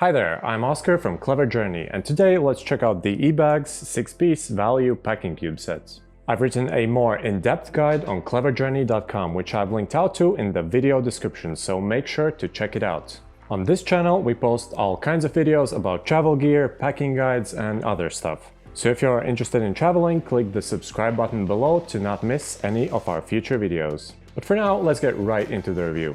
Hi there, I'm Oscar from Clever Journey, and today let's check out the eBags 6-piece value packing cube set. I've written a more in-depth guide on cleverjourney.com, which I've linked out to in the video description, so make sure to check it out. On this channel, we post all kinds of videos about travel gear, packing guides, and other stuff. So if you're interested in traveling, click the subscribe button below to not miss any of our future videos. But for now, let's get right into the review.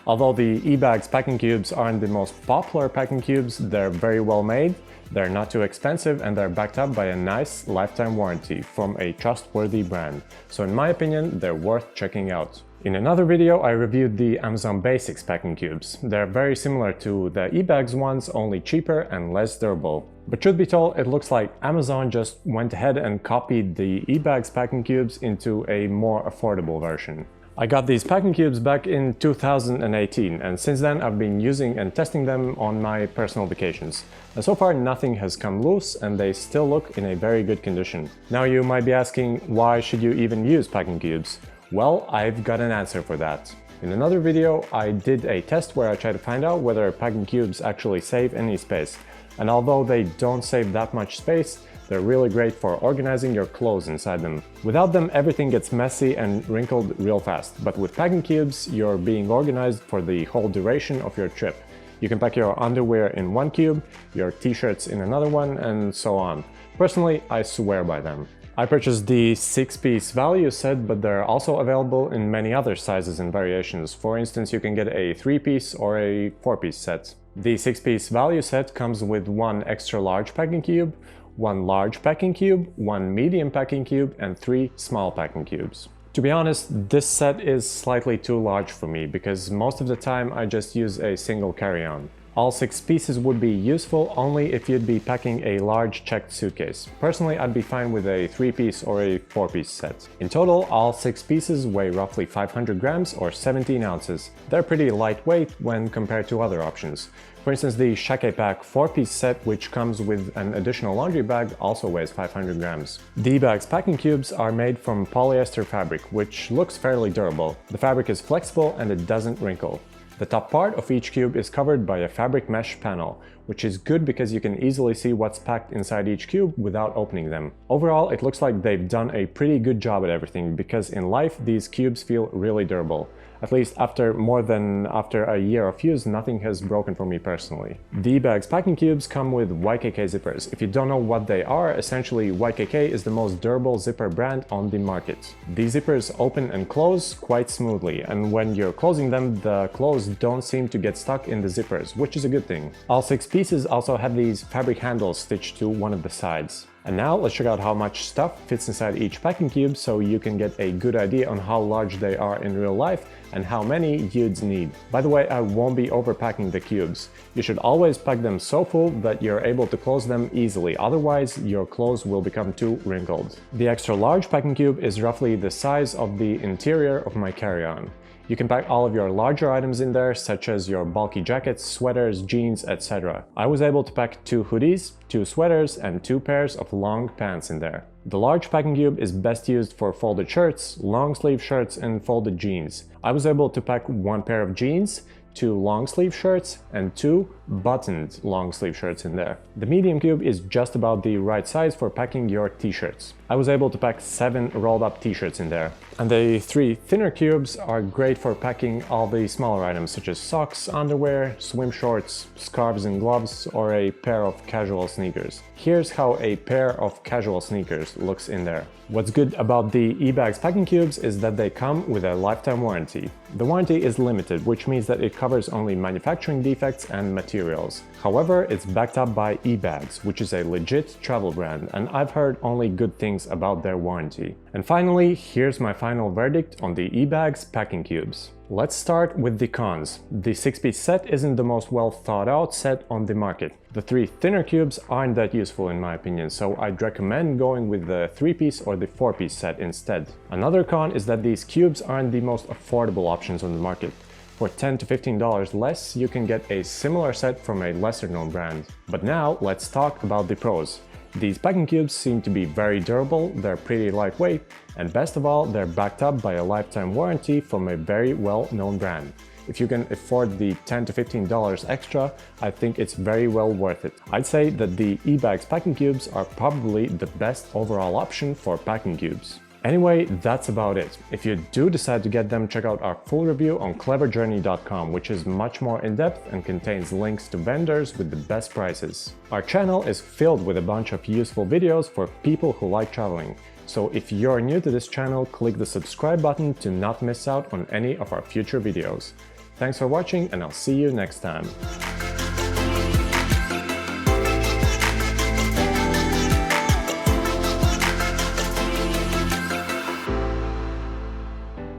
Although the eBags packing cubes aren't the most popular packing cubes, they're very well made, they're not too expensive, and they're backed up by a nice lifetime warranty from a trustworthy brand. So in my opinion, they're worth checking out. In another video, I reviewed the Amazon Basics packing cubes. They're very similar to the eBags ones, only cheaper and less durable. But truth be told, it looks like Amazon just went ahead and copied the eBags packing cubes into a more affordable version. I got these packing cubes back in 2018, and since then I've been using and testing them on my personal vacations. And so far nothing has come loose and they still look in a very good condition. Now you might be asking, why should you even use packing cubes? Well, I've got an answer for that. In another video I did a test where I tried to find out whether packing cubes actually save any space. And although they don't save that much space, they're really great for organizing your clothes inside them. Without them, everything gets messy and wrinkled real fast, but with packing cubes, you're being organized for the whole duration of your trip. You can pack your underwear in one cube, your t-shirts in another one, and so on. Personally, I swear by them. I purchased the 6-piece value set, but they're also available in many other sizes and variations. For instance, you can get a 3-piece or a 4-piece set. The 6-piece value set comes with one extra large packing cube, one large packing cube, one medium packing cube, and 3 small packing cubes. To be honest, this set is slightly too large for me because most of the time I just use a single carry-on. All 6 pieces would be useful only if you'd be packing a large checked suitcase. Personally, I'd be fine with a 3-piece or a 4-piece set. In total, all 6 pieces weigh roughly 500 grams or 17 ounces. They're pretty lightweight when compared to other options. For instance, the Shake Pack 4-piece set, which comes with an additional laundry bag, also weighs 500 grams. The eBags packing cubes are made from polyester fabric, which looks fairly durable. The fabric is flexible and it doesn't wrinkle. The top part of each cube is covered by a fabric mesh panel, which is good because you can easily see what's packed inside each cube without opening them. Overall, it looks like they've done a pretty good job at everything because in life these cubes feel really durable. At least after a year of use, nothing has broken for me personally. The eBags packing cubes come with YKK zippers. If you don't know what they are, essentially YKK is the most durable zipper brand on the market. These zippers open and close quite smoothly, and when you're closing them, the clothes don't seem to get stuck in the zippers, which is a good thing. All 6 pieces also have these fabric handles stitched to one of the sides. And now let's check out how much stuff fits inside each packing cube so you can get a good idea on how large they are in real life and how many you'd need. By the way, I won't be overpacking the cubes. You should always pack them so full that you're able to close them easily, otherwise your clothes will become too wrinkled. The extra large packing cube is roughly the size of the interior of my carry-on. You can pack all of your larger items in there, such as your bulky jackets, sweaters, jeans, etc. I was able to pack 2 hoodies, 2 sweaters, and 2 pairs of long pants in there. The large packing cube is best used for folded shirts, long sleeve shirts, and folded jeans. I was able to pack 1 pair of jeans, 2 long sleeve shirts, and 2 buttoned long sleeve shirts in there. The medium cube is just about the right size for packing your t-shirts. I was able to pack 7 rolled up t-shirts in there. And the 3 thinner cubes are great for packing all the smaller items such as socks, underwear, swim shorts, scarves and gloves, or a pair of casual sneakers. Here's how a pair of casual sneakers looks in there. What's good about the eBags packing cubes is that they come with a lifetime warranty. The warranty is limited, which means that it covers only manufacturing defects and materials. However, it's backed up by eBags, which is a legit travel brand, and I've heard only good things about their warranty. And finally, here's my final verdict on the eBags packing cubes. Let's start with the cons. The 6-piece set isn't the most well thought out set on the market. The 3 thinner cubes aren't that useful in my opinion, so I'd recommend going with the 3-piece or the 4-piece set instead. Another con is that these cubes aren't the most affordable options on the market. For $10 to $15 less, you can get a similar set from a lesser known brand. But now let's talk about the pros. These packing cubes seem to be very durable, they're pretty lightweight, and best of all, they're backed up by a lifetime warranty from a very well-known brand. If you can afford the $10 to $15 extra, I think it's very well worth it. I'd say that the eBags packing cubes are probably the best overall option for packing cubes. Anyway, that's about it. If you do decide to get them, check out our full review on cleverjourney.com, which is much more in-depth and contains links to vendors with the best prices. Our channel is filled with a bunch of useful videos for people who like traveling. So if you're new to this channel, click the subscribe button to not miss out on any of our future videos. Thanks for watching, and I'll see you next time.